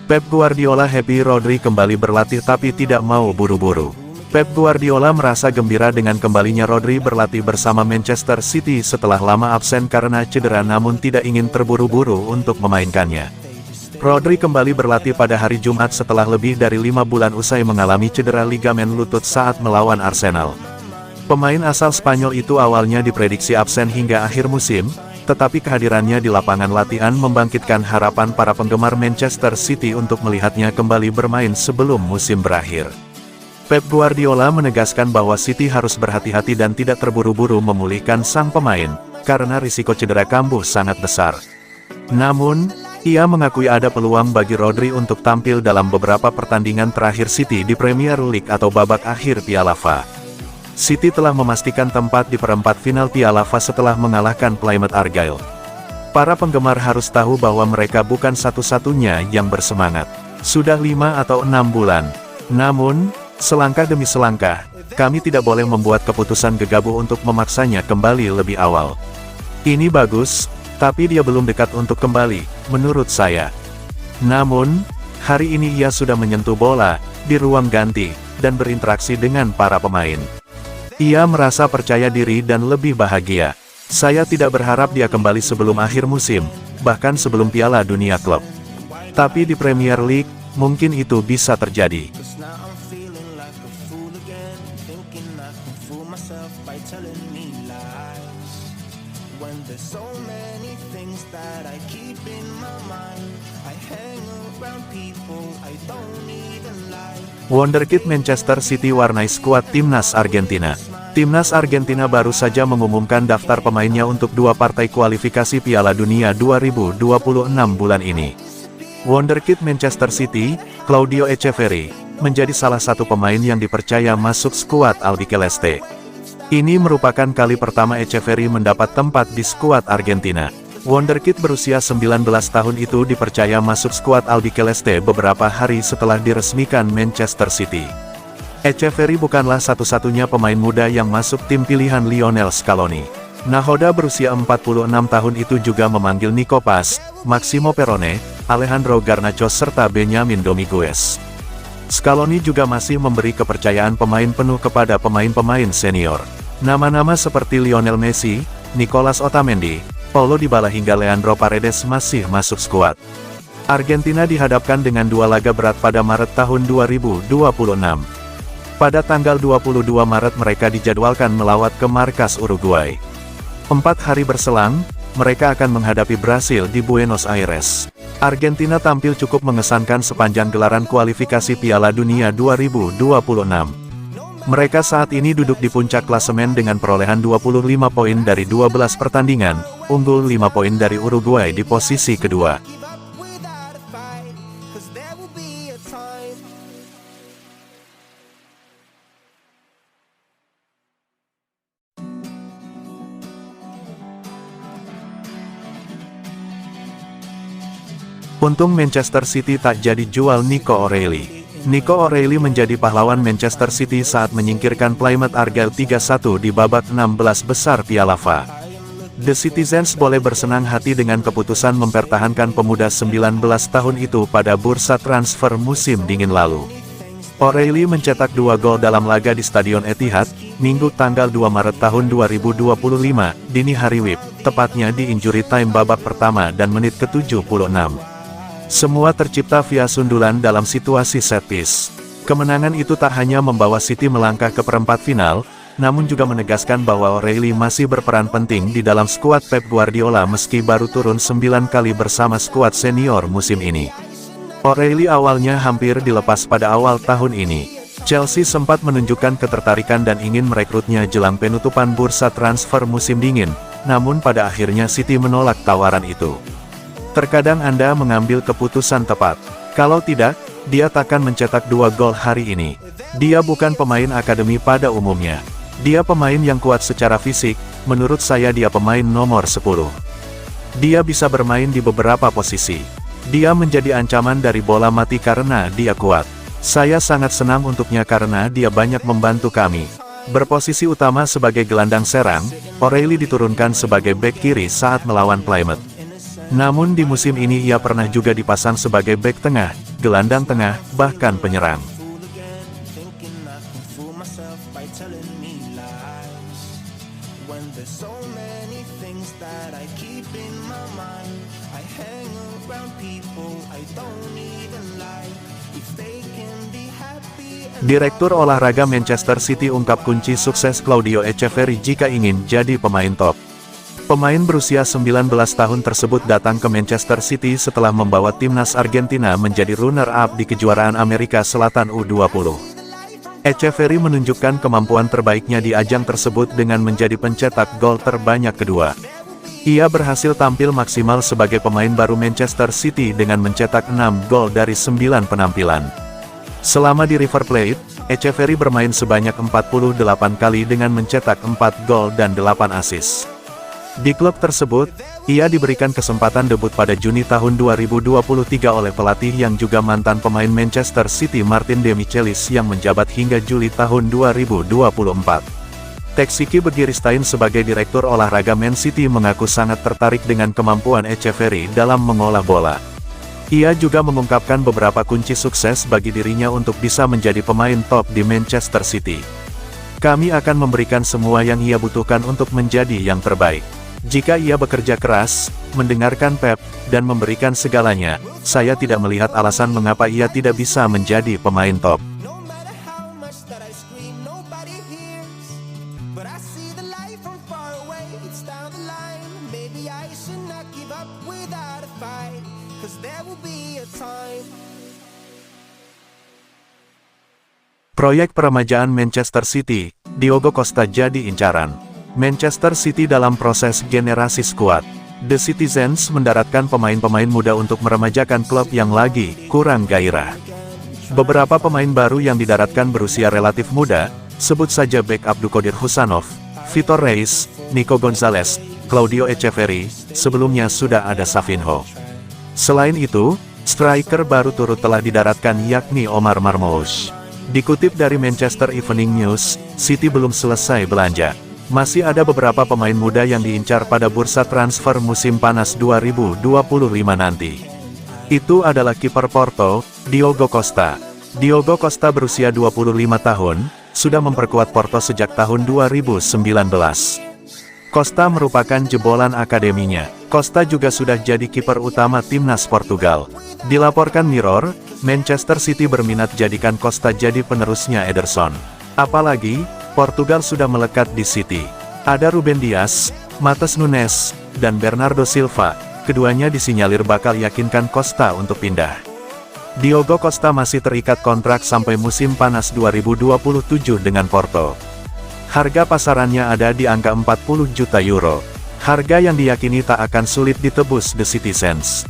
Pep Guardiola happy Rodri kembali berlatih tapi tidak mau buru-buru. Pep Guardiola merasa gembira dengan kembalinya Rodri berlatih bersama Manchester City setelah lama absen karena cedera namun tidak ingin terburu-buru untuk memainkannya. Rodri kembali berlatih pada hari Jumat setelah lebih dari 5 bulan usai mengalami cedera ligamen lutut saat melawan Arsenal. Pemain asal Spanyol itu awalnya diprediksi absen hingga akhir musim, tetapi kehadirannya di lapangan latihan membangkitkan harapan para penggemar Manchester City untuk melihatnya kembali bermain sebelum musim berakhir. Pep Guardiola menegaskan bahwa City harus berhati-hati dan tidak terburu-buru memulihkan sang pemain, karena risiko cedera kambuh sangat besar. Namun, ia mengakui ada peluang bagi Rodri untuk tampil dalam beberapa pertandingan terakhir City di Premier League atau babak akhir Piala FA. City telah memastikan tempat di perempat final Piala FA setelah mengalahkan Plymouth Argyle. Para penggemar harus tahu bahwa mereka bukan satu-satunya yang bersemangat. Sudah 5 atau 6 bulan. Namun, selangkah demi selangkah, kami tidak boleh membuat keputusan gegabah untuk memaksanya kembali lebih awal. Ini bagus, tapi dia belum dekat untuk kembali, menurut saya. Namun, hari ini ia sudah menyentuh bola di ruang ganti dan berinteraksi dengan para pemain. Ia merasa percaya diri dan lebih bahagia. Saya tidak berharap dia kembali sebelum akhir musim, bahkan sebelum Piala Dunia Klub. Tapi di Premier League, mungkin itu bisa terjadi. Wonderkid Manchester City warnai skuad Timnas Argentina. Timnas Argentina baru saja mengumumkan daftar pemainnya untuk 2 partai kualifikasi Piala Dunia 2026 bulan ini. Wonderkid Manchester City, Claudio Echeverri, menjadi salah satu pemain yang dipercaya masuk skuad Albiceleste. Ini merupakan kali pertama Echeverri mendapat tempat di skuad Argentina. Wonderkid berusia 19 tahun itu dipercaya masuk skuad Albiceleste beberapa hari setelah diresmikan Manchester City. Echeverri bukanlah satu-satunya pemain muda yang masuk tim pilihan Lionel Scaloni. Nahoda berusia 46 tahun itu juga memanggil Nico Paz, Maximo Perrone, Alejandro Garnacho serta Benjamin Dominguez. Scaloni juga masih memberi kepercayaan pemain penuh kepada pemain-pemain senior. Nama-nama seperti Lionel Messi, Nicolas Otamendi, Paulo Dybala hingga Leandro Paredes masih masuk skuad. Argentina dihadapkan dengan 2 laga berat pada Maret tahun 2026. Pada tanggal 22 Maret mereka dijadwalkan melawat ke markas Uruguay. 4 hari berselang, mereka akan menghadapi Brasil di Buenos Aires. Argentina tampil cukup mengesankan sepanjang gelaran kualifikasi Piala Dunia 2026. Mereka saat ini duduk di puncak klasemen dengan perolehan 25 poin dari 12 pertandingan, unggul 5 poin dari Uruguay di posisi kedua. Untung Manchester City tak jadi jual Nico O'Reilly. Nico O'Reilly menjadi pahlawan Manchester City saat menyingkirkan Plymouth Argyle 3-1 di babak 16 besar Piala FA. The Citizens boleh bersenang hati dengan keputusan mempertahankan pemuda 19 tahun itu pada bursa transfer musim dingin lalu. O'Reilly mencetak 2 gol dalam laga di Stadion Etihad, Minggu tanggal 2 Maret tahun 2025, dini hari WIB, tepatnya di injury time babak pertama dan menit ke-76. Semua tercipta via sundulan dalam situasi set piece. Kemenangan itu tak hanya membawa City melangkah ke perempat final, namun juga menegaskan bahwa O'Reilly masih berperan penting di dalam skuad Pep Guardiola meski baru turun 9 kali bersama skuad senior musim ini. O'Reilly awalnya hampir dilepas pada awal tahun ini. Chelsea sempat menunjukkan ketertarikan dan ingin merekrutnya jelang penutupan bursa transfer musim dingin, namun pada akhirnya City menolak tawaran itu. Terkadang Anda mengambil keputusan tepat. Kalau tidak, dia takkan mencetak 2 gol hari ini. Dia bukan pemain akademi pada umumnya. Dia pemain yang kuat secara fisik, menurut saya dia pemain nomor 10. Dia bisa bermain di beberapa posisi. Dia menjadi ancaman dari bola mati karena dia kuat. Saya sangat senang untuknya karena dia banyak membantu kami. Berposisi utama sebagai gelandang serang, O'Reilly diturunkan sebagai bek kiri saat melawan Plymouth. Namun di musim ini ia pernah juga dipasang sebagai bek tengah, gelandang tengah, bahkan penyerang. Direktur olahraga Manchester City ungkap kunci sukses Claudio Echeverri jika ingin jadi pemain top. Pemain berusia 19 tahun tersebut datang ke Manchester City setelah membawa timnas Argentina menjadi runner-up di kejuaraan Amerika Selatan U20. Echeverri menunjukkan kemampuan terbaiknya di ajang tersebut dengan menjadi pencetak gol terbanyak kedua. Ia berhasil tampil maksimal sebagai pemain baru Manchester City dengan mencetak 6 gol dari 9 penampilan. Selama di River Plate, Echeverri bermain sebanyak 48 kali dengan mencetak 4 gol dan 8 assist. Di klub tersebut, ia diberikan kesempatan debut pada Juni tahun 2023 oleh pelatih yang juga mantan pemain Manchester City Martin Demichelis yang menjabat hingga Juli tahun 2024. Txiki Begiristain sebagai direktur olahraga Man City mengaku sangat tertarik dengan kemampuan Echeverri dalam mengolah bola. Ia juga mengungkapkan beberapa kunci sukses bagi dirinya untuk bisa menjadi pemain top di Manchester City. Kami akan memberikan semua yang ia butuhkan untuk menjadi yang terbaik. Jika ia bekerja keras, mendengarkan Pep, dan memberikan segalanya, saya tidak melihat alasan mengapa ia tidak bisa menjadi pemain top. Proyek peremajaan Manchester City, Diogo Costa jadi incaran. Manchester City dalam proses generasi skuad. The Citizens mendaratkan pemain-pemain muda untuk meremajakan klub yang lagi kurang gairah. Beberapa pemain baru yang didaratkan berusia relatif muda, sebut saja bek Abdulkadir Husanov, Vitor Reis, Nico Gonzalez, Claudio Echeverri, sebelumnya sudah ada Savinho. Selain itu, striker baru turut telah didaratkan yakni Omar Marmoush. Dikutip dari Manchester Evening News, City belum selesai belanja. Masih ada beberapa pemain muda yang diincar pada bursa transfer musim panas 2025 nanti. Itu adalah kiper Porto, Diogo Costa. Diogo Costa berusia 25 tahun, sudah memperkuat Porto sejak tahun 2019. Costa merupakan jebolan akademinya. Costa juga sudah jadi kiper utama timnas Portugal. Dilaporkan Mirror, Manchester City berminat jadikan Costa jadi penerusnya Ederson. Apalagi, Portugal sudah melekat di City. Ada Ruben Dias, Matheus Nunes, dan Bernardo Silva. Keduanya disinyalir bakal yakinkan Costa untuk pindah. Diogo Costa masih terikat kontrak sampai musim panas 2027 dengan Porto. Harga pasarannya ada di angka 40 juta euro. Harga yang diyakini tak akan sulit ditebus The Citizens.